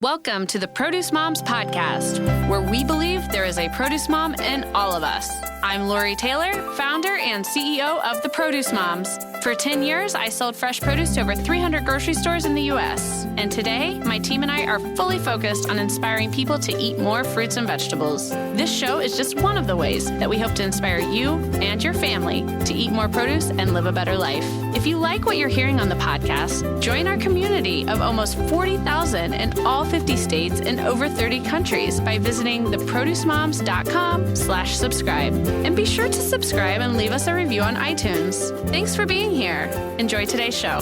Welcome to the Produce Moms Podcast, where we believe there is a produce mom in all of us. I'm Lori Taylor, founder and CEO of the Produce Moms. For 10 years, I sold fresh produce to over 300 grocery stores in the U.S. And today, my team and I are fully focused on inspiring people to eat more fruits and vegetables. This show is just one of the ways that we hope to inspire you and your family to eat more produce and live a better life. If you like what you're hearing on the podcast, join our community of almost 40,000 in all 50 states and over 30 countries by visiting theproducemoms.com/subscribe. And be sure to subscribe and leave us a review on iTunes. Thanks for being here. Enjoy today's show.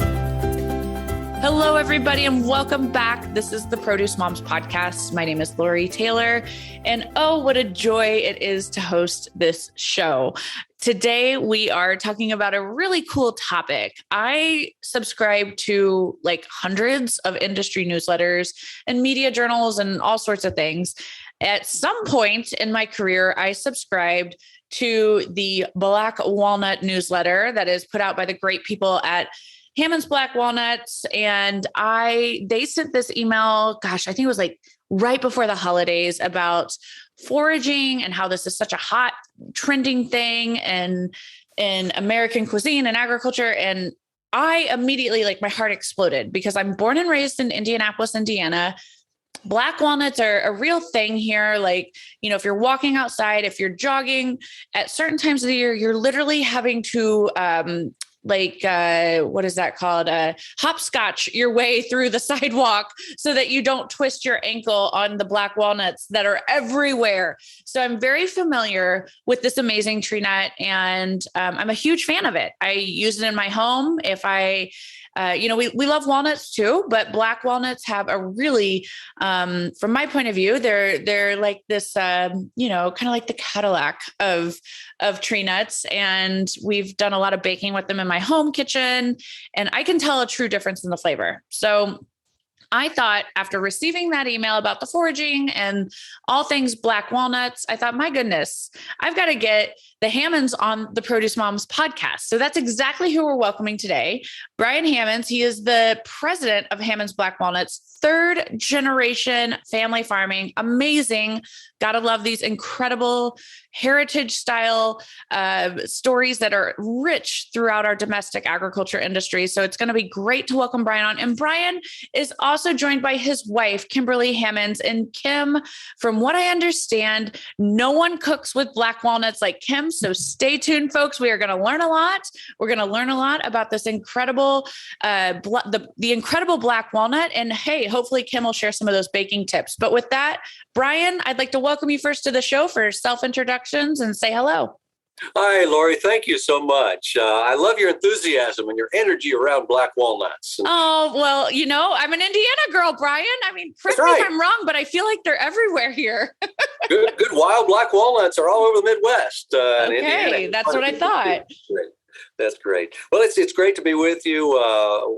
Hello, everybody, and welcome back. This is the Produce Moms Podcast. My name is Lori Taylor, and oh, what a joy it is to host this show. Today, we are talking about a really cool topic. I subscribe to like hundreds of industry newsletters and media journals and all sorts of things. At some point in my career, I subscribed to the Black Walnut newsletter that is put out by the great people at Hammons Black Walnuts. And they sent this email, I think it was like right before the holidays, about foraging and how this is such a hot trending thing and in American cuisine and agriculture. And I immediately, my heart exploded because I'm born and raised in Indianapolis, Indiana. Black walnuts are a real thing here. If you're walking outside, if you're jogging at certain times of the year, you're literally having to, what is that called? Hopscotch your way through the sidewalk so that you don't twist your ankle on the black walnuts that are everywhere. So I'm very familiar with this amazing tree nut, and I'm a huge fan of it. I use it in my home. We love walnuts too, but black walnuts have a really, from my point of view, they're like this, kind of like the Cadillac of tree nuts. And we've done a lot of baking with them in my home kitchen, and I can tell a true difference in the flavor. So I thought, after receiving that email about the foraging and all things black walnuts, I thought, my goodness, I've got to get the Hammons on the Produce Moms podcast. So that's exactly who we're welcoming today. Brian Hammons. He is the president of Hammons Black Walnuts, third generation family farming. Amazing. Gotta love these incredible heritage style stories that are rich throughout our domestic agriculture industry. So it's going to be great to welcome Brian on. And Brian is also joined by his wife, Kimberly Hammons. And Kim, from what I understand, no one cooks with black walnuts like Kim. So stay tuned, folks. We are going to learn a lot. We're going to learn a lot about this incredible, the incredible black walnut. And hey, hopefully Kim will share some of those baking tips. But with that, Brian, I'd like to welcome you first to the show for self-introductions and say hello. Hi, Lori. Thank you so much. I love your enthusiasm and your energy around black walnuts. Oh, well, I'm an Indiana girl, Brian. Correct me if I'm wrong, but I feel like they're everywhere here. Good wild black walnuts are all over the Midwest. Okay, Indiana. That's what I thought. That's great. Well, it's great to be with you.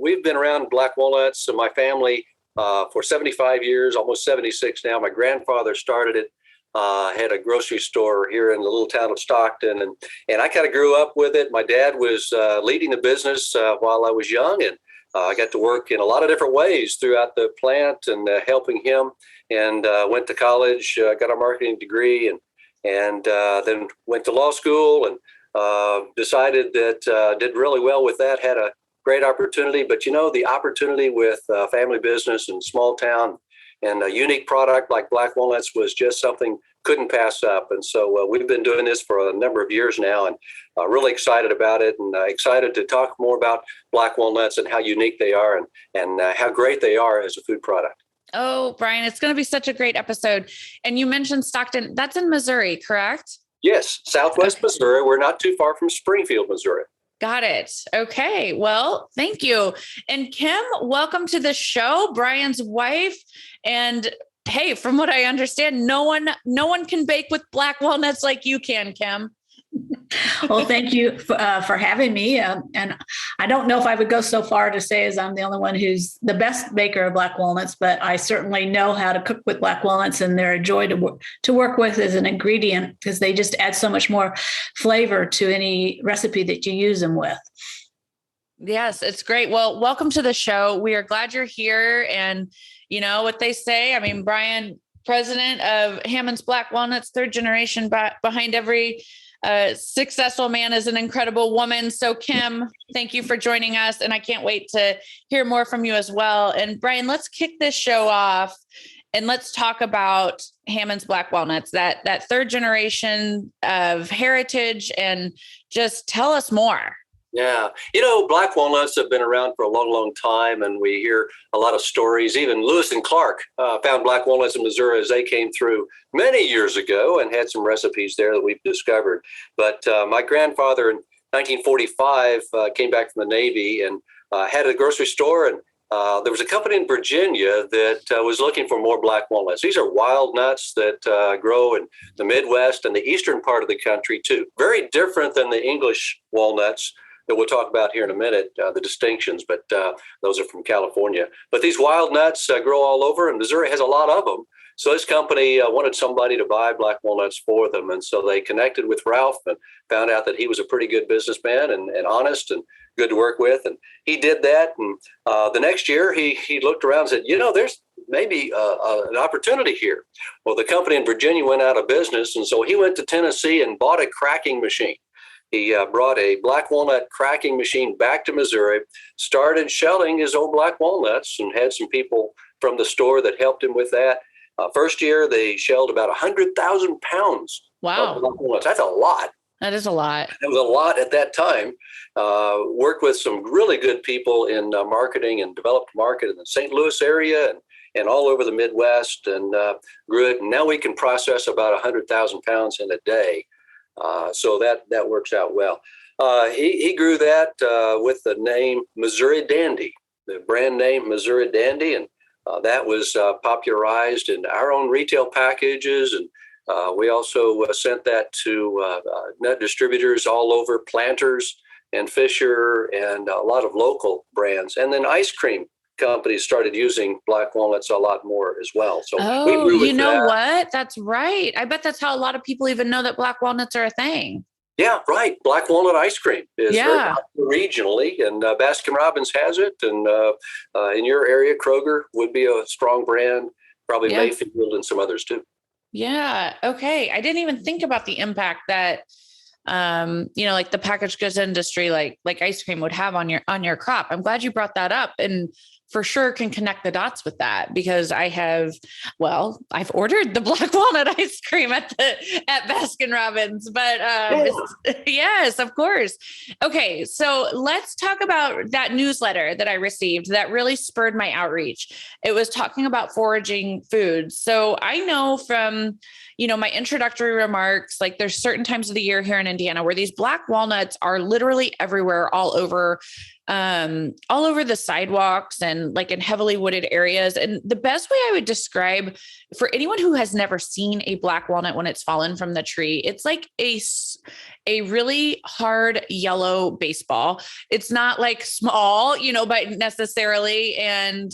We've been around black walnuts in my family for 75 years, almost 76 now. My grandfather started it. Had a grocery store here in the little town of Stockton, and I kind of grew up with it. My dad was leading the business while I was young, and I got to work in a lot of different ways throughout the plant and helping him, and went to college, got a marketing degree, and then went to law school, and decided that did really well with that, had a great opportunity. But the opportunity with family business and small town and a unique product like black walnuts was just something couldn't pass up. And so we've been doing this for a number of years now, and really excited about it, and excited to talk more about black walnuts and how unique they are, and how great they are as a food product. Oh, Brian, it's going to be such a great episode. And you mentioned Stockton. That's in Missouri, correct? Yes, Southwest Missouri. We're not too far from Springfield, Missouri. Got it. Okay. Well, thank you. And Kim, welcome to the show, Brian's wife. And hey, from what I understand, no one can bake with black walnuts like you can, Kim. Well, thank you for having me. And I don't know if I would go so far to say as I'm the only one who's the best baker of black walnuts, but I certainly know how to cook with black walnuts, and they're a joy to work with as an ingredient because they just add so much more flavor to any recipe that you use them with. Yes, it's great. Well, welcome to the show. We are glad you're here. And you know what they say. I mean, Brian, president of Hammons Black Walnuts, third generation, behind every successful man is an incredible woman. So Kim, thank you for joining us. And I can't wait to hear more from you as well. And Brian, let's kick this show off and let's talk about Hammons Black Walnuts, that third generation of heritage, and just tell us more. Yeah. Black walnuts have been around for a long, long time, and we hear a lot of stories. Even Lewis and Clark found black walnuts in Missouri as they came through many years ago and had some recipes there that we've discovered. But my grandfather in 1945 came back from the Navy and had a grocery store, and there was a company in Virginia that was looking for more black walnuts. These are wild nuts that grow in the Midwest and the eastern part of the country, too. Very different than the English walnuts that we'll talk about here in a minute, the distinctions, but those are from California. But these wild nuts grow all over, and Missouri has a lot of them. So this company wanted somebody to buy black walnuts for them. And so they connected with Ralph and found out that he was a pretty good businessman and honest and good to work with. And he did that. And the next year, he looked around and said, there's maybe an opportunity here. Well, the company in Virginia went out of business. And so he went to Tennessee and bought a cracking machine. He brought a black walnut cracking machine back to Missouri, started shelling his old black walnuts, and had some people from the store that helped him with that. First year, they shelled about 100,000 pounds. Wow. Of black walnuts. That's a lot. That is a lot. It was a lot at that time. Worked with some really good people in marketing and developed market in the St. Louis area and all over the Midwest, and grew it. And now we can process about 100,000 pounds in a day. So that works out well. He grew that with the name Missouri Dandy, the brand name Missouri Dandy, and that was popularized in our own retail packages. And we also sent that to nut distributors all over, Planters and Fisher, and a lot of local brands. And then ice cream companies started using black walnuts a lot more as well. So you know what? That's right. I bet that's how a lot of people even know that black walnuts are a thing. Yeah, right. Black walnut ice cream is very popular regionally, and Baskin-Robbins has it. And in your area, Kroger would be a strong brand, probably Mayfield and some others too. Yeah. Okay. I didn't even think about the impact that, like the packaged goods industry, like ice cream would have on your crop. I'm glad you brought that up, and for sure can connect the dots with that, because I've ordered the black walnut ice cream at Baskin-Robbins, but yes, of course. Okay. So let's talk about that newsletter that I received that really spurred my outreach. It was talking about foraging foods. So I know from, my introductory remarks, like there's certain times of the year here in Indiana where these black walnuts are literally everywhere, all over the sidewalks and like in heavily wooded areas. And the best way I would describe for anyone who has never seen a black walnut when it's fallen from the tree, it's like a really hard yellow baseball. It's not like small, but necessarily. And,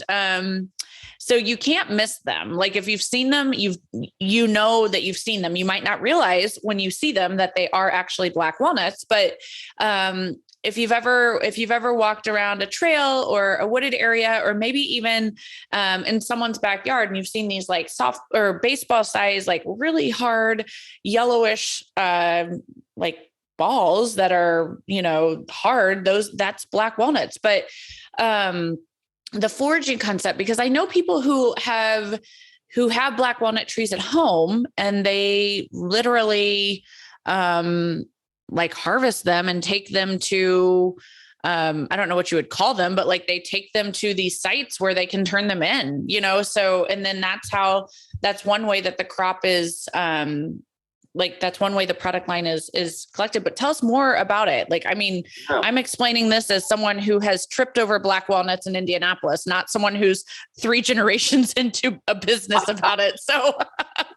so you can't miss them. Like if you've seen them, you know that you've seen them. You might not realize when you see them that they are actually black walnuts, but, if you've ever walked around a trail or a wooded area, or maybe even in someone's backyard, and you've seen these like soft or baseball size, like really hard yellowish, like balls that are, hard, that's black walnuts. But the foraging concept, because I know people who have black walnut trees at home, and they literally, like harvest them and take them to, I don't know what you would call them, but like they take them to these sites where they can turn them in, so, and then that's one way that the crop is, that's one way the product line is collected. But tell us more about it. I'm explaining this as someone who has tripped over black walnuts in Indianapolis, not someone who's 3 generations into a business about it. So,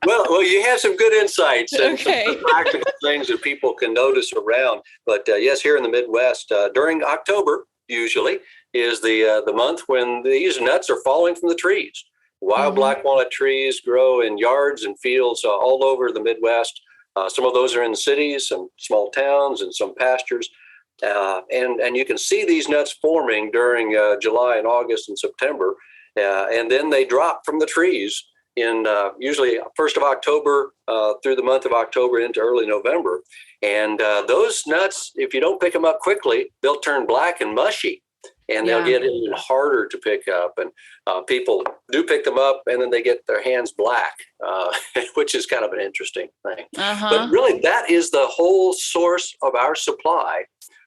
well, you have some good insights and okay. some practical things that people can notice around. But yes, here in the Midwest, during October, usually is the month when these nuts are falling from the trees. Wild black walnut trees grow in yards and fields all over the Midwest. Some of those are in cities, some small towns, and some pastures. And you can see these nuts forming during July and August and September. And then they drop from the trees in usually 1st of October through the month of October into early November. And those nuts, if you don't pick them up quickly, they'll turn black and mushy, and they'll get even harder to pick up. And people do pick them up, and then they get their hands black, which is kind of an interesting thing. But really, that is the whole source of our supply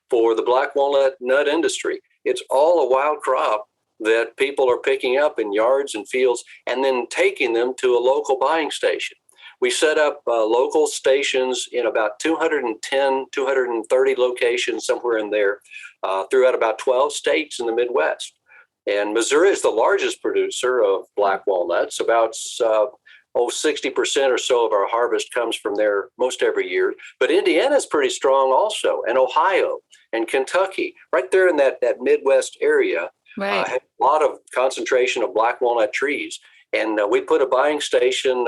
for the black walnut nut industry. It's all a wild crop that people are picking up in yards and fields and then taking them to a local buying station. We set up local stations in about 210, 230 locations, somewhere in there, throughout about 12 states in the Midwest. And Missouri is the largest producer of black walnuts. About 60% or so of our harvest comes from there most every year. But Indiana is pretty strong also, and Ohio and Kentucky, right there in that Midwest area. Have a lot of concentration of black walnut trees. And we put a buying station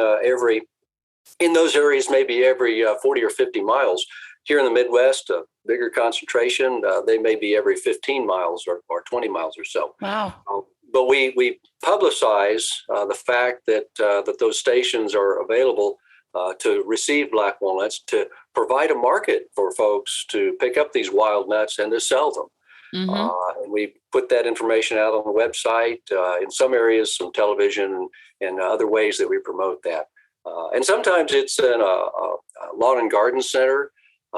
in those areas, maybe every 40 or 50 miles. Here in the Midwest, a bigger concentration, they may be every 15 miles or 20 miles or so. Wow. But we publicize the fact that those stations are available to receive black walnuts, to provide a market for folks to pick up these wild nuts and to sell them. And we put that information out on the website, in some areas, some television, and other ways that we promote that. And sometimes it's in a lawn and garden center,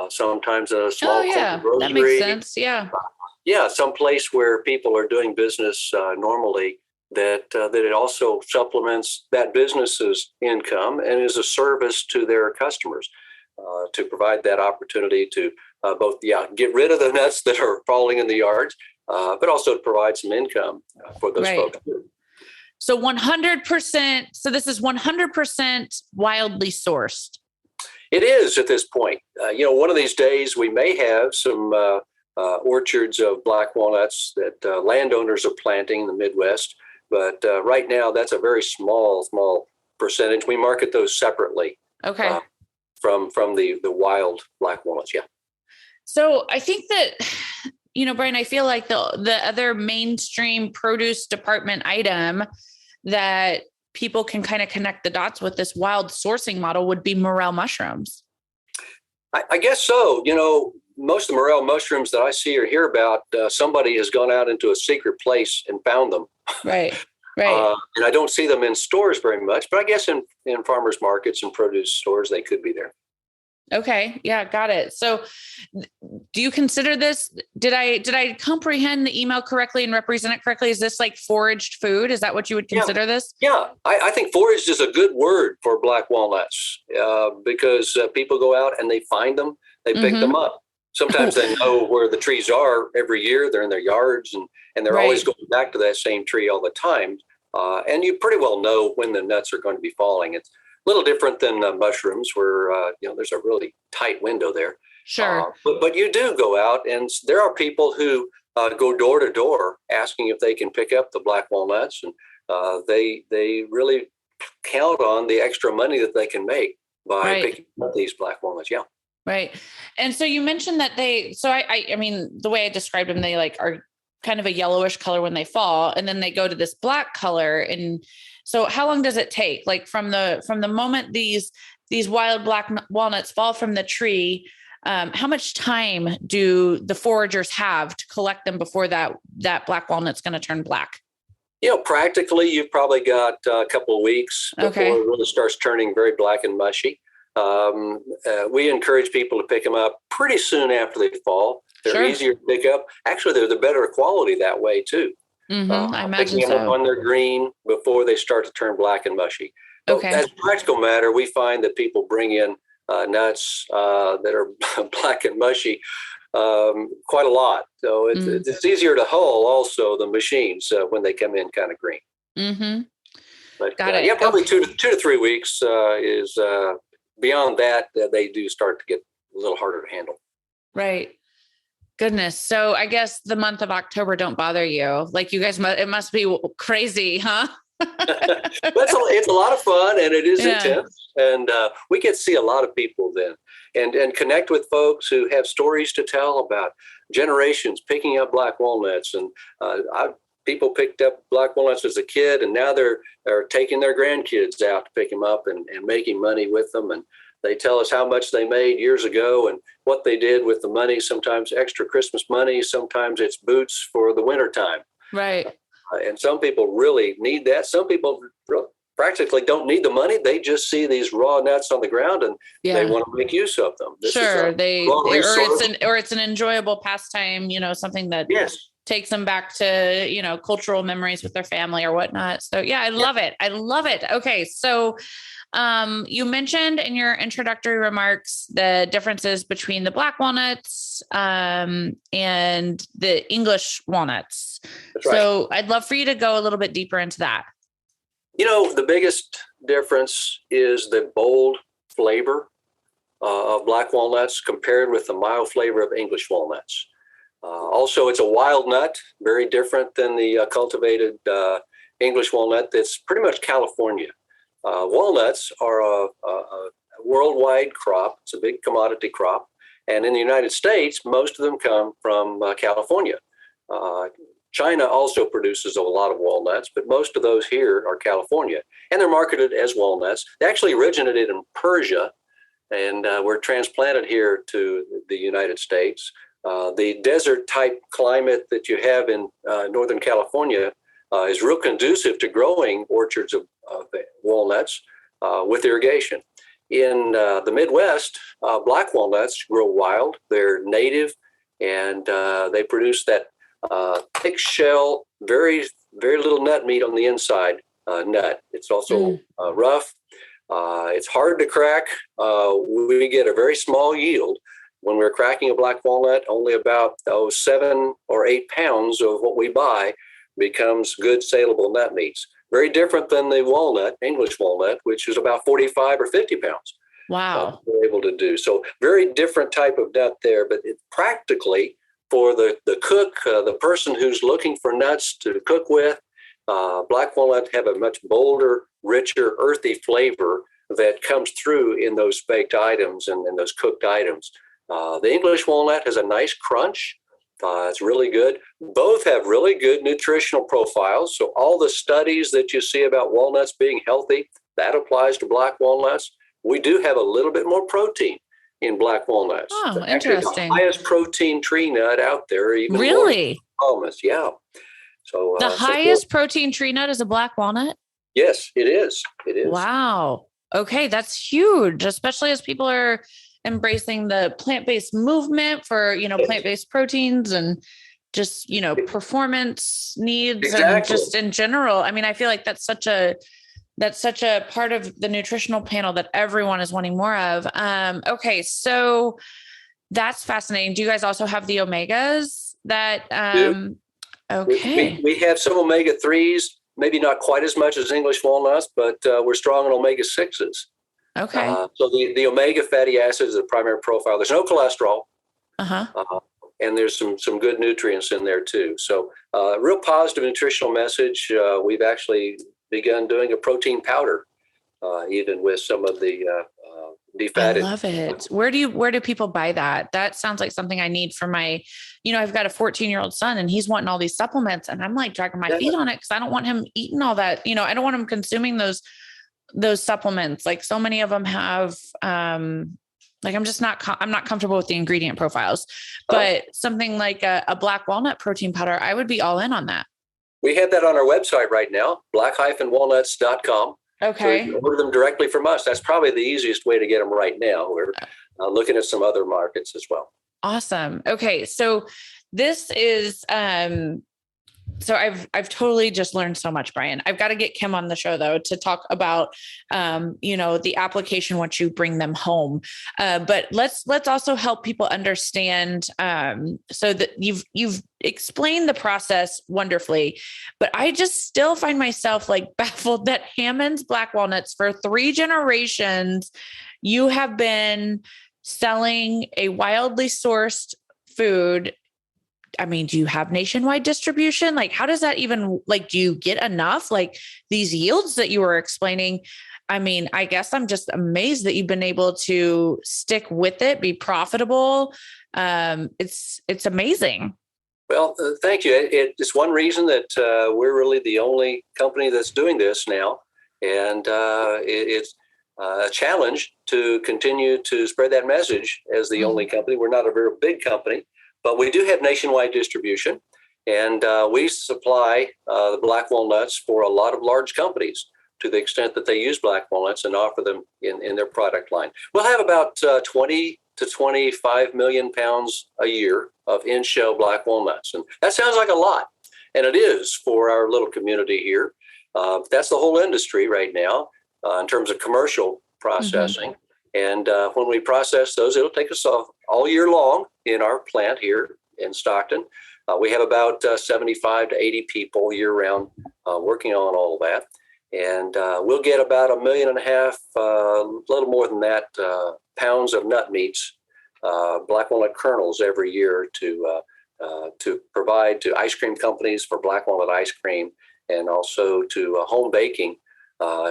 sometimes in a small grocery. That makes sense. Yeah, some place where people are doing business normally, that it also supplements that business's income and is a service to their customers, to provide that opportunity to both get rid of the nuts that are falling in the yards, but also to provide some income for those folks. So 100%. So this is 100% wildly sourced. It is at this point. One of these days we may have some orchards of black walnuts that landowners are planting in the Midwest. But right now, that's a very small percentage. We market those separately. Okay. From the wild black walnuts. Yeah. So I think that, Brian, I feel like the other mainstream produce department item that people can kind of connect the dots with this wild sourcing model would be morel mushrooms. I guess so. Most of the morel mushrooms that I see or hear about, somebody has gone out into a secret place and found them. Right. And I don't see them in stores very much, but I guess in farmers markets and produce stores, they could be there. Okay. Yeah. Got it. So do you consider this, did I comprehend the email correctly and represent it correctly? Is this like foraged food? Is that what you would consider this? Yeah. I think foraged is a good word for black walnuts, because people go out and they find them, they pick them up. Sometimes they know where the trees are every year. They're in their yards and they're always going back to that same tree all the time. And you pretty well know when the nuts are going to be falling. It's a little different than mushrooms, where there's a really tight window there. Sure. But you do go out, and there are people who go door to door asking if they can pick up the black walnuts, and they really count on the extra money that they can make by picking up these black walnuts. Yeah. Right. And so you mentioned that I mean, the way I described them, they are kind of a yellowish color when they fall, and then they go to this black color. And so how long does it take? Like from the moment these wild black walnuts fall from the tree, how much time do the foragers have to collect them before that black walnut's going to turn black? Practically, you've probably got a couple of weeks before it really starts turning very black and mushy. We encourage people to pick them up pretty soon after they fall. They're easier to pick up. Actually, they're the better quality that way too. I imagine picking them up when they're green before they start to turn black and mushy. But as a practical matter, we find that people bring in nuts that are black and mushy quite a lot. So it's easier to hull also the machines when they come in kind of green. But Got it. Yeah, probably 2 to 3 weeks is beyond that. They do start to get a little harder to handle. Right. Goodness. So I guess the month of October don't bother you. Like you guys, it must be crazy, huh? It's a lot of fun, and it is intense. And we get to see a lot of people then and connect with folks who have stories to tell about generations picking up black walnuts. And people picked up black walnuts as a kid, and now they're taking their grandkids out to pick them up and making money with them. And they tell us how much they made years ago and what they did with the money, sometimes extra Christmas money, sometimes it's boots for the wintertime. Right. And some people really need that. Some people practically don't need the money. They just see these raw nuts on the ground and they want to make use of them. Or it's an enjoyable pastime, something that takes them back to, cultural memories with their family or whatnot. So yeah, I love it. I love it. Okay. So you mentioned in your introductory remarks the differences between the black walnuts and the English walnuts. That's right. So I'd love for you to go a little bit deeper into that. The biggest difference is the bold flavor of black walnuts compared with the mild flavor of English walnuts. Also, it's a wild nut, very different than the cultivated English walnut that's pretty much California. Walnuts are a worldwide crop. It's a big commodity crop. And in the United States, most of them come from California. China also produces a lot of walnuts, but most of those here are California. And they're marketed as walnuts. They actually originated in Persia and were transplanted here to the United States. The desert type climate that you have in Northern California is real conducive to growing orchards of walnuts with irrigation. In the Midwest, black walnuts grow wild. They're native, and they produce that thick shell, very, very little nut meat on the inside nut. It's also rough. It's hard to crack. We get a very small yield. When we're cracking a black walnut, only about 7 or 8 pounds of what we buy becomes good saleable nut meats. Very different than the walnut, English walnut, which is about 45 or 50 pounds. Wow. We're able to do. So very different type of nut there, but practically for the cook, the person who's looking for nuts to cook with, black walnut have a much bolder, richer, earthy flavor that comes through in those baked items and those cooked items. The English walnut has a nice crunch. It's really good. Both have really good nutritional profiles. So all the studies that you see about walnuts being healthy, that applies to black walnuts. We do have a little bit more protein in black walnuts. Oh, interesting. The highest protein tree nut out there. Even really? Almost, yeah. So the highest protein tree nut is a black walnut? Yes, it is. It is. Wow. Okay, that's huge, especially as people are embracing the plant-based movement for, plant-based proteins and just, performance needs and just in general. I mean, I feel like that's such a part of the nutritional panel that everyone is wanting more of. Okay. So that's fascinating. Do you guys also have the omegas that, okay. We have some omega-3s, maybe not quite as much as English walnuts, but we're strong on omega-6s. Okay. So the omega fatty acids is the primary profile. There's no cholesterol. And there's some good nutrients in there too. So real positive nutritional message. We've actually begun doing a protein powder, even with some of the defatted. I love it. Where do people buy that? That sounds like something I need for my, I've got a 14-year-old son and he's wanting all these supplements and I'm like dragging my feet on it because I don't want him eating all that. I don't want him consuming those supplements. Like so many of them have, I'm not comfortable with the ingredient profiles, but something like a black walnut protein powder, I would be all in on that. We have that on our website right now, black-walnuts.com. Okay. So you can order them directly from us. That's probably the easiest way to get them right now. We're looking at some other markets as well. Awesome. Okay. So this is, so I've totally just learned so much, Brian. I've got to get Kim on the show though, to talk about, the application once you bring them home. But let's also help people understand, so that you've explained the process wonderfully, but I just still find myself like baffled that Hammons Black Walnuts for 3 generations, you have been selling a wildly sourced food. I mean, do you have nationwide distribution? Like, how does that even, do you get enough, these yields that you were explaining? I mean, I guess I'm just amazed that you've been able to stick with it, be profitable. It's amazing. Well, thank you. It's one reason that we're really the only company that's doing this now. And it's a challenge to continue to spread that message as the only company. We're not a very big company, but we do have nationwide distribution. And we supply the black walnuts for a lot of large companies to the extent that they use black walnuts and offer them in their product line. We'll have about 20 to 25 million pounds a year of in-shell black walnuts. And that sounds like a lot. And it is for our little community here. That's the whole industry right now in terms of commercial processing. And when we process those, it'll take us all year long in our plant here in Stockton. We have about 75 to 80 people year round working on all of that. And we'll get about 1.5 million, a little more than that, pounds of nut meats, black walnut kernels every year to provide to ice cream companies for black walnut ice cream, and also to home baking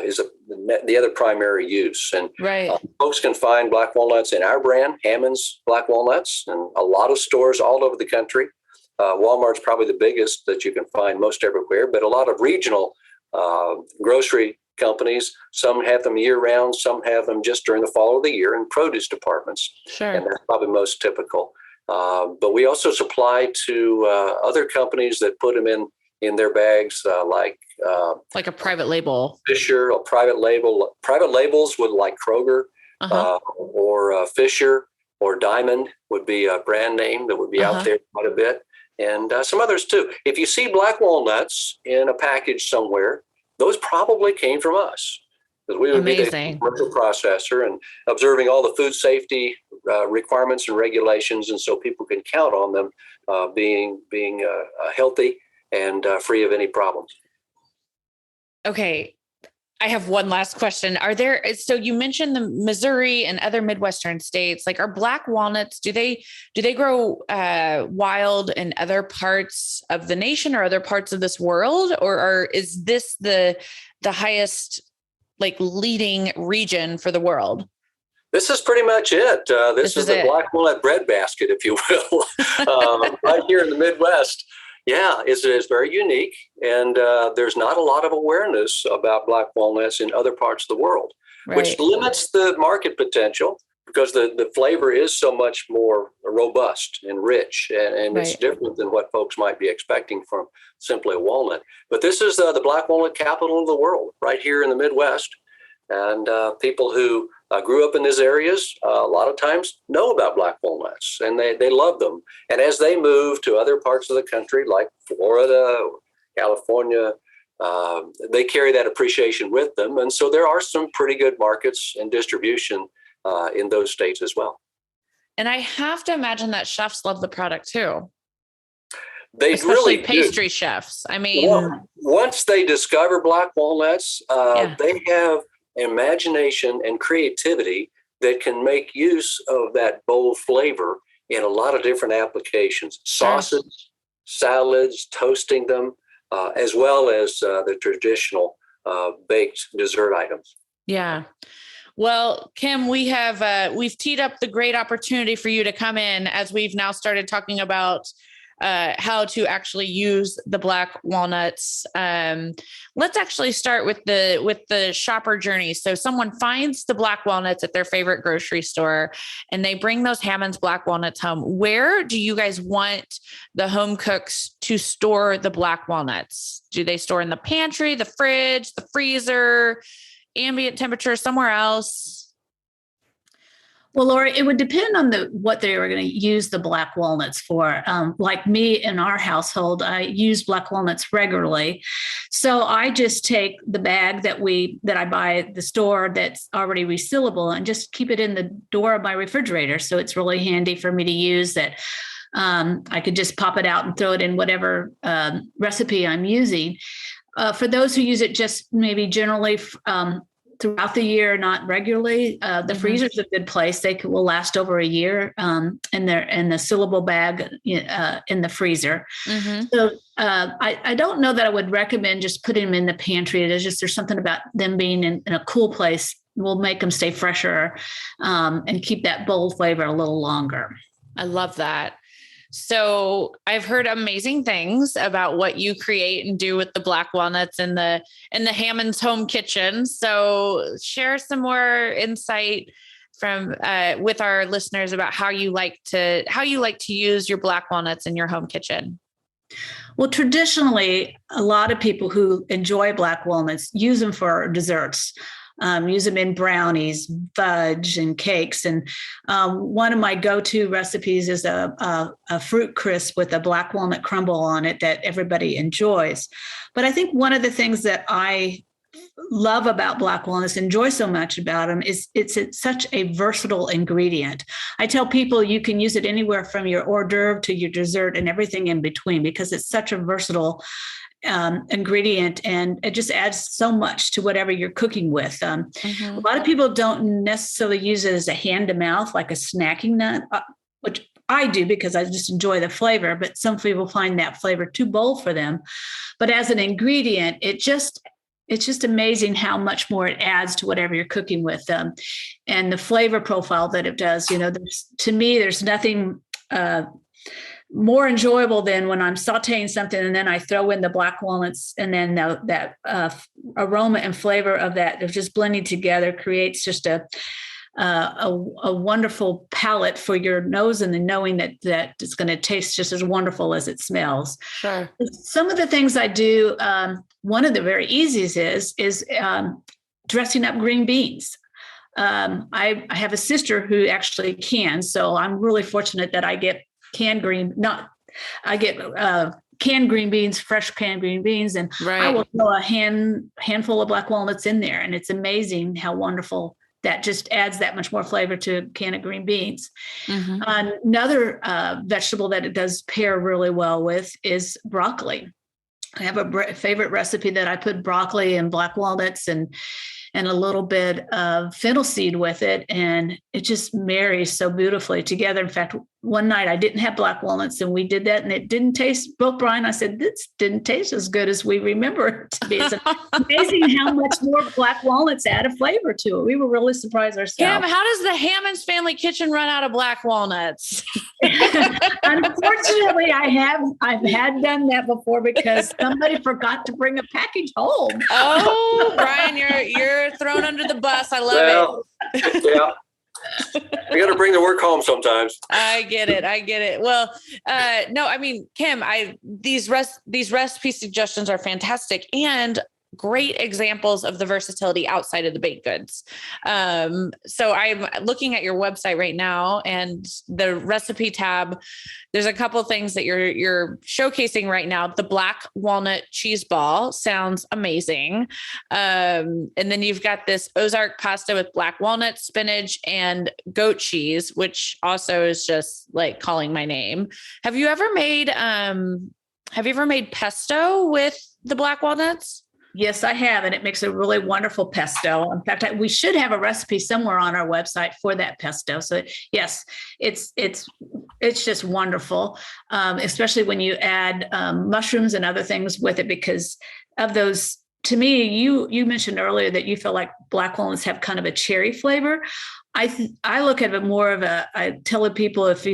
is the other primary use. And folks can find black walnuts in our brand, Hammons Black Walnuts, and a lot of stores all over the country. Walmart's probably the biggest that you can find most everywhere, but a lot of regional grocery companies, some have them year round, some have them just during the fall of the year in produce departments. Sure. And that's probably most typical. But we also supply to other companies that put them in their bags, like a private label. Fisher, a private labels with like Kroger, or Fisher or Diamond would be a brand name that would be out there quite a bit. And some others too. If you see black walnuts in a package somewhere, those probably came from us, because we would be the commercial processor and observing all the food safety requirements and regulations, and so people can count on them being healthy and free of any problems. Okay. I have one last question. So you mentioned the Missouri and other Midwestern states, like are black walnuts, do they grow wild in other parts of the nation or other parts of this world? Or is this the highest, like, leading region for the world? This is pretty much it. This is the black walnut breadbasket, if you will, right here in the Midwest. Yeah, it's very unique, and there's not a lot of awareness about black walnuts in other parts of the world, which limits the market potential, because the flavor is so much more robust and rich, and it's different than what folks might be expecting from simply a walnut. But this is the black walnut capital of the world, right here in the Midwest, and people who grew up in these areas, a lot of times know about black walnuts, and they love them. And as they move to other parts of the country, like Florida, California, they carry that appreciation with them. And so there are some pretty good markets and distribution in those states as well. And I have to imagine that chefs love the product too. They especially really pastry do. Chefs. I mean, once they discover black walnuts, they have imagination and creativity that can make use of that bold flavor in a lot of different applications. Sauces, salads, toasting them, as well as the traditional baked dessert items. Yeah. Well, Kim, we've teed up the great opportunity for you to come in, as we've now started talking about how to actually use the black walnuts. Let's actually start with the shopper journey. So someone finds the black walnuts at their favorite grocery store and they bring those Hammons Black Walnuts home. Where do you guys want the home cooks to store the black walnuts? Do they store in the pantry, the fridge, the freezer, ambient temperature, somewhere else? Well, Lori, it would depend on what they were going to use the black walnuts for. Like me in our household, I use black walnuts regularly. So I just take the bag that I buy at the store that's already resealable and just keep it in the door of my refrigerator. So it's really handy for me to use that. I could just pop it out and throw it in whatever recipe I'm using. For those who use it just maybe generally throughout the year, not regularly, the freezer's a good place. Will last over a year in the sealable bag in the freezer. So I don't know that I would recommend just putting them in the pantry. There's something about them being in a cool place will make them stay fresher and keep that bold flavor a little longer. I love that. So I've heard amazing things about what you create and do with the black walnuts in the Hammons home kitchen. So share some more insight from with our listeners about how you like to use your black walnuts in your home kitchen. Well, traditionally, a lot of people who enjoy black walnuts use them for desserts. Use them in brownies, fudge, and cakes. And one of my go-to recipes is a fruit crisp with a black walnut crumble on it that everybody enjoys. But I think one of the things that I love about black walnuts, enjoy so much about them, is it's such a versatile ingredient. I tell people you can use it anywhere from your hors d'oeuvre to your dessert and everything in between, because it's such a versatile ingredient, and it just adds so much to whatever you're cooking with. A lot of people don't necessarily use it as a hand to mouth, like a snacking nut, which I do because I just enjoy the flavor, but some people find that flavor too bold for them. But as an ingredient, it's just amazing how much more it adds to whatever you're cooking with them, and the flavor profile that it does. To me, there's nothing more enjoyable than when I'm sautéing something and then I throw in the black walnuts, and then that aroma and flavor of that, they're just blending together, creates just a wonderful palate for your nose, and then knowing that it's going to taste just as wonderful as it smells. Sure. Some of the things I do, one of the very easiest is dressing up green beans. I have a sister who actually can, so I'm really fortunate that I get canned green beans, fresh canned green beans, and right. I will throw a handful of black walnuts in there, and it's amazing how wonderful that just adds that much more flavor to a can of green beans. Another vegetable that it does pair really well with is broccoli. I have a favorite recipe that I put broccoli and black walnuts and a little bit of fennel seed with it, and it just marries so beautifully together. In fact, one night I didn't have black walnuts, and we did that, and it didn't taste. Both Brian and I said, this didn't taste as good as we remember it to be. It's amazing how much more black walnuts add a flavor to it. We were really surprised ourselves. Kim, how does the Hammons family kitchen run out of black walnuts? Unfortunately, I've had done that before because somebody forgot to bring a package home. Oh, Brian, you're thrown under the bus. I love it. Yeah. We got to bring the work home sometimes. I get it. Well, no, I mean, Kim, these recipe suggestions are fantastic and great examples of the versatility outside of the baked goods. So I'm looking at your website right now, and the recipe tab, there's a couple of things that you're showcasing right now. The black walnut cheese ball sounds amazing. And then you've got this Ozark pasta with black walnut, spinach, and goat cheese, which also is just like calling my name. Have you ever made pesto with the black walnuts? Yes, I have, and it makes a really wonderful pesto. In fact, we should have a recipe somewhere on our website for that pesto. So yes, it's just wonderful, especially when you add mushrooms and other things with it, because of those. To me, you mentioned earlier that you feel like black walnuts have kind of a cherry flavor. I look at it more of I tell people, if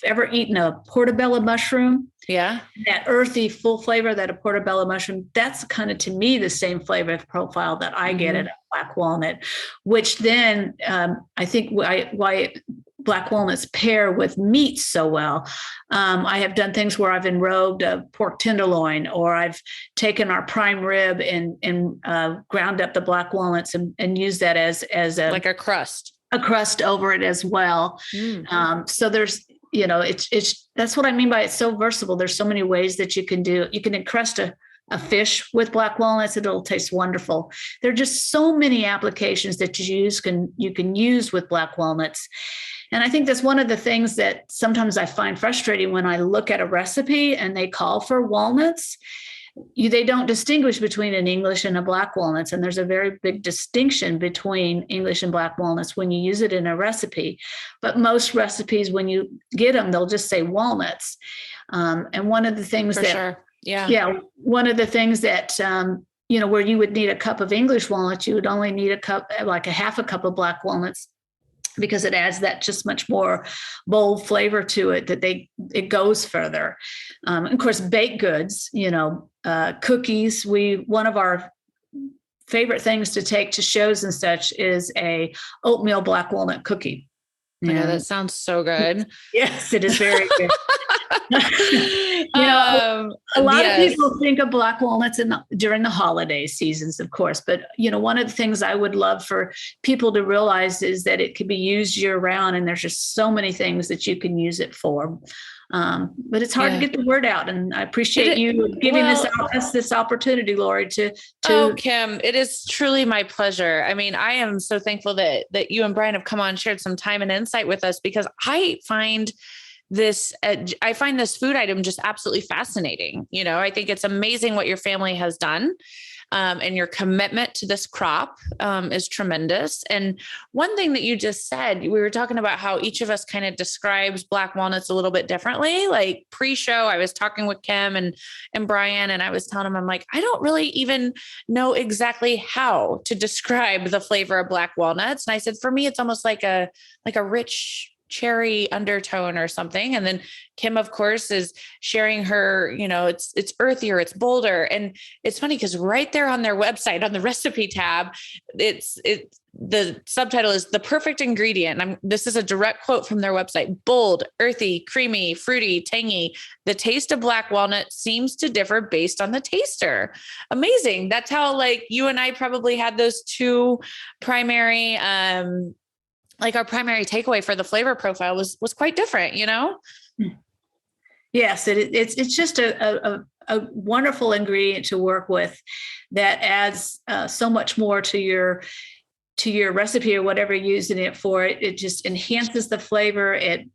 ever eaten a portobello mushroom, yeah, that earthy, full flavor that a portobello mushroom, that's kind of, to me, the same flavor profile that I get at a black walnut, which then I think why black walnuts pair with meat so well. I have done things where I've enrobed a pork tenderloin, or I've taken our prime rib and ground up the black walnuts and used that as like a crust over it as well. So there's, it's that's what I mean by it's so versatile. There's so many ways that you can do. You can encrust a fish with black walnuts, and it'll taste wonderful. There are just so many applications that you can use with black walnuts. And I think that's one of the things that sometimes I find frustrating when I look at a recipe and they call for walnuts. They don't distinguish between an English and a black walnuts. And there's a very big distinction between English and black walnuts when you use it in a recipe. But most recipes, when you get them, they'll just say walnuts. And one of the things one of the things that, where you would need a cup of English walnuts, you would only need a cup, like a half a cup of black walnuts. because it adds that just much more bold flavor to it, that it goes further. Of course, baked goods, cookies. One of our favorite things to take to shows and such is a oatmeal black walnut cookie. I know, that sounds so good. Yes, it is very good. A lot of people think of black walnuts during the holiday seasons, of course. But, one of the things I would love for people to realize is that it can be used year round, and there's just so many things that you can use it for. But it's hard to get the word out. And I appreciate you giving us this opportunity, Lori, to. Oh, Kim, it is truly my pleasure. I mean, I am so thankful that you and Brian have come on, shared some time and insight with us, because I find this food item just absolutely fascinating. I think it's amazing what your family has done. And your commitment to this crop is tremendous. And one thing that you just said, we were talking about how each of us kind of describes black walnuts a little bit differently. Like pre-show, I was talking with Kim and Brian, and I was telling them, I'm like, I don't really even know exactly how to describe the flavor of black walnuts. And I said, for me, it's almost like a rich cherry undertone or something. And then Kim, of course, is sharing her, it's earthier, it's bolder. And it's funny because right there on their website, on the recipe tab, the subtitle is The Perfect Ingredient. And this is a direct quote from their website: bold, earthy, creamy, fruity, tangy. The taste of black walnut seems to differ based on the taster. Amazing. That's how you and I probably had those two primary, our primary takeaway for the flavor profile was quite different, Yes, it's just a wonderful ingredient to work with that adds so much more to your recipe or whatever you're using it for. It just enhances the flavor. It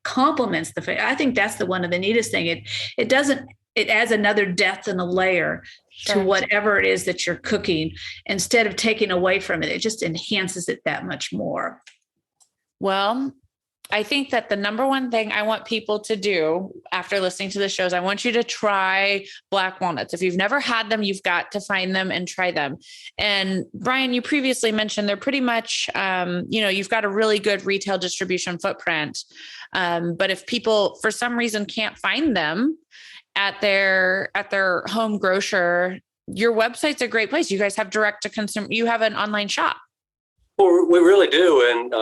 complements the flavor. I think that's one of the neatest thing. It adds another depth and a layer to whatever it is that you're cooking. Instead of taking away from it, it just enhances it that much more. Well, I think that the number one thing I want people to do after listening to the shows, I want you to try black walnuts. If you've never had them, you've got to find them and try them. And Brian, you previously mentioned they're pretty much, you've got a really good retail distribution footprint. But if people for some reason can't find them at their home grocer, your website's a great place. You guys have direct to consumer. You have an online shop. Well, we really do. And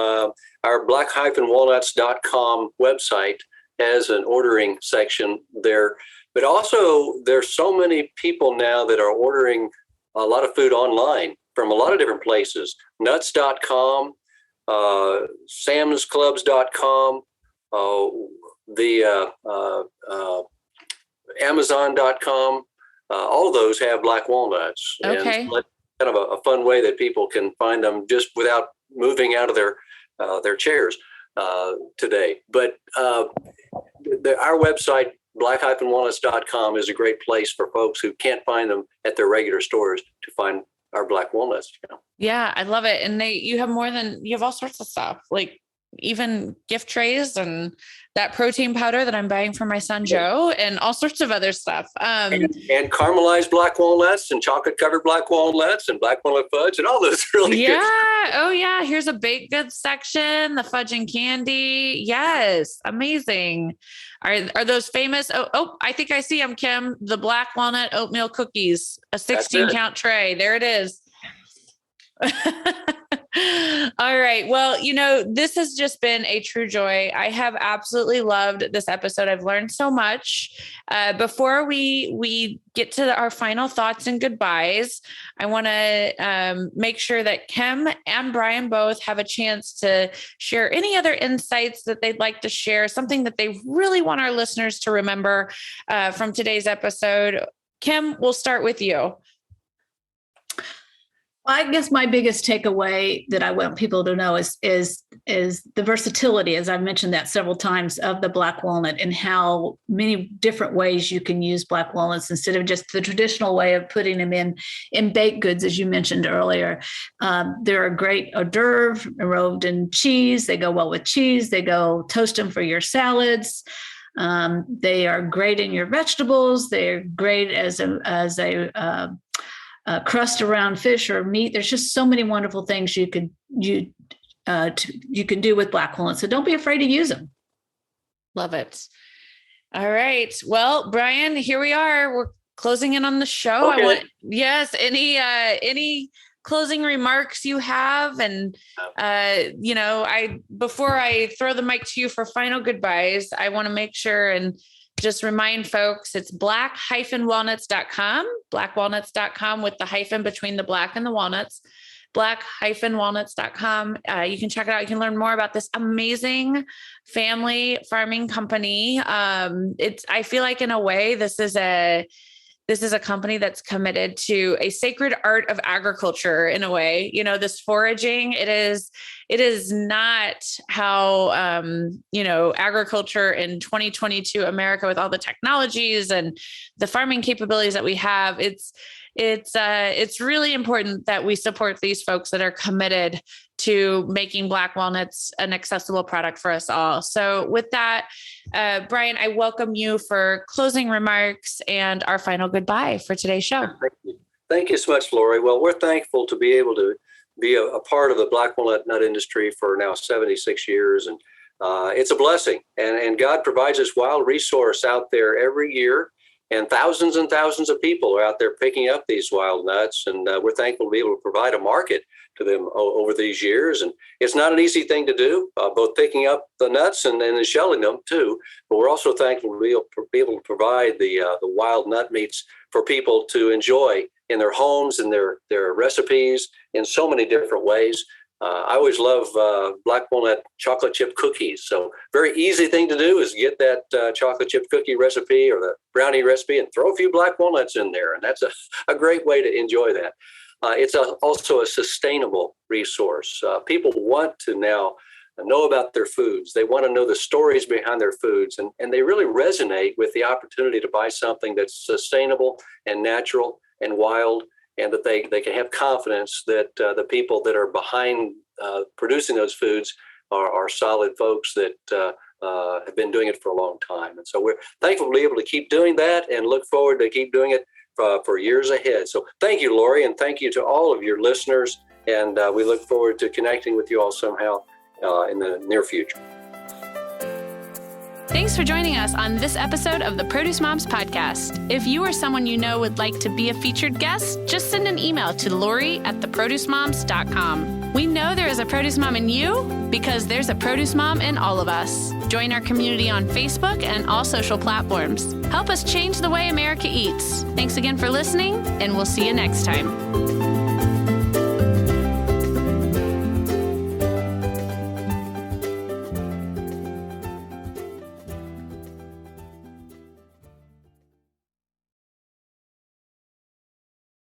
our black-walnuts.com website has an ordering section there. But also, there's so many people now that are ordering a lot of food online from a lot of different places. Nuts.com, salmonsclubs.com, Amazon.com, all of those have black walnuts. Okay. And it's kind of a fun way that people can find them just without moving out of their chairs today. But our website, black-walnuts.com, is a great place for folks who can't find them at their regular stores to find our black walnuts. Yeah, I love it. And you have all sorts of stuff, like even gift trays and that protein powder that I'm buying for my son, Joe, and all sorts of other stuff. And caramelized black walnuts and chocolate covered black walnuts and black walnut fudge and all those really good. Oh yeah. Here's a baked goods section, the fudge and candy. Yes. Amazing. Are those famous? Oh, I think I see them, Kim, the black walnut oatmeal cookies, a 16 count tray. There it is. All right. Well, this has just been a true joy. I have absolutely loved this episode. I've learned so much. Before we get to our final thoughts and goodbyes, I want to make sure that Kim and Brian both have a chance to share any other insights that they'd like to share, something that they really want our listeners to remember from today's episode. Kim, we'll start with you. I guess my biggest takeaway that I want people to know is the versatility, as I've mentioned that several times, of the black walnut and how many different ways you can use black walnuts instead of just the traditional way of putting them in baked goods, as you mentioned earlier. They're a great hors d'oeuvre, robed in cheese. They go well with cheese. They go toast them for your salads. They are great in your vegetables. They're great as a crust around fish or meat. There's just so many wonderful things you you can do with black walnuts. So don't be afraid to use them. Love it. All right. Well, Brian, here we are. We're closing in on the show. Okay. Any closing remarks you have? And, before I throw the mic to you for final goodbyes, I want to make sure and just remind folks it's black-walnuts.com, blackwalnuts.com with the hyphen between the black and the walnuts, black-walnuts.com. You can check it out. You can learn more about this amazing family farming company. I feel like in a way, this is a company that's committed to a sacred art of agriculture in a way. This foraging, it is not how, agriculture in 2022 America with all the technologies and the farming capabilities that we have. It's really important that we support these folks that are committed to making black walnuts an accessible product for us all. So with that, Brian, I welcome you for closing remarks and our final goodbye for today's show. Thank you so much, Lori. Well, we're thankful to be able to be a part of the black walnut nut industry for now 76 years. And it's a blessing. And God provides this wild resource out there every year. And thousands of people are out there picking up these wild nuts. And we're thankful to be able to provide a market to them over these years. And it's not an easy thing to do, both picking up the nuts and then shelling them too. But we're also thankful to be able to provide the wild nut meats for people to enjoy in their homes and their recipes in so many different ways. I always love black walnut chocolate chip cookies. So very easy thing to do is get that chocolate chip cookie recipe or the brownie recipe and throw a few black walnuts in there. And that's a great way to enjoy that. It's also a sustainable resource. People want to now know about their foods. They want to know the stories behind their foods. And they really resonate with the opportunity to buy something that's sustainable and natural and wild, and that they can have confidence that the people that are behind producing those foods are solid folks that have been doing it for a long time. And so we're thankful to be able to keep doing that and look forward to keep doing it for years ahead. So thank you, Lori, and thank you to all of your listeners. And we look forward to connecting with you all somehow in the near future. Thanks for joining us on this episode of the Produce Moms Podcast. If you or someone you know would like to be a featured guest, just send an email to lori@theproducemoms.com. We know there is a produce mom in you because there's a produce mom in all of us. Join our community on Facebook and all social platforms. Help us change the way America eats. Thanks again for listening, and we'll see you next time.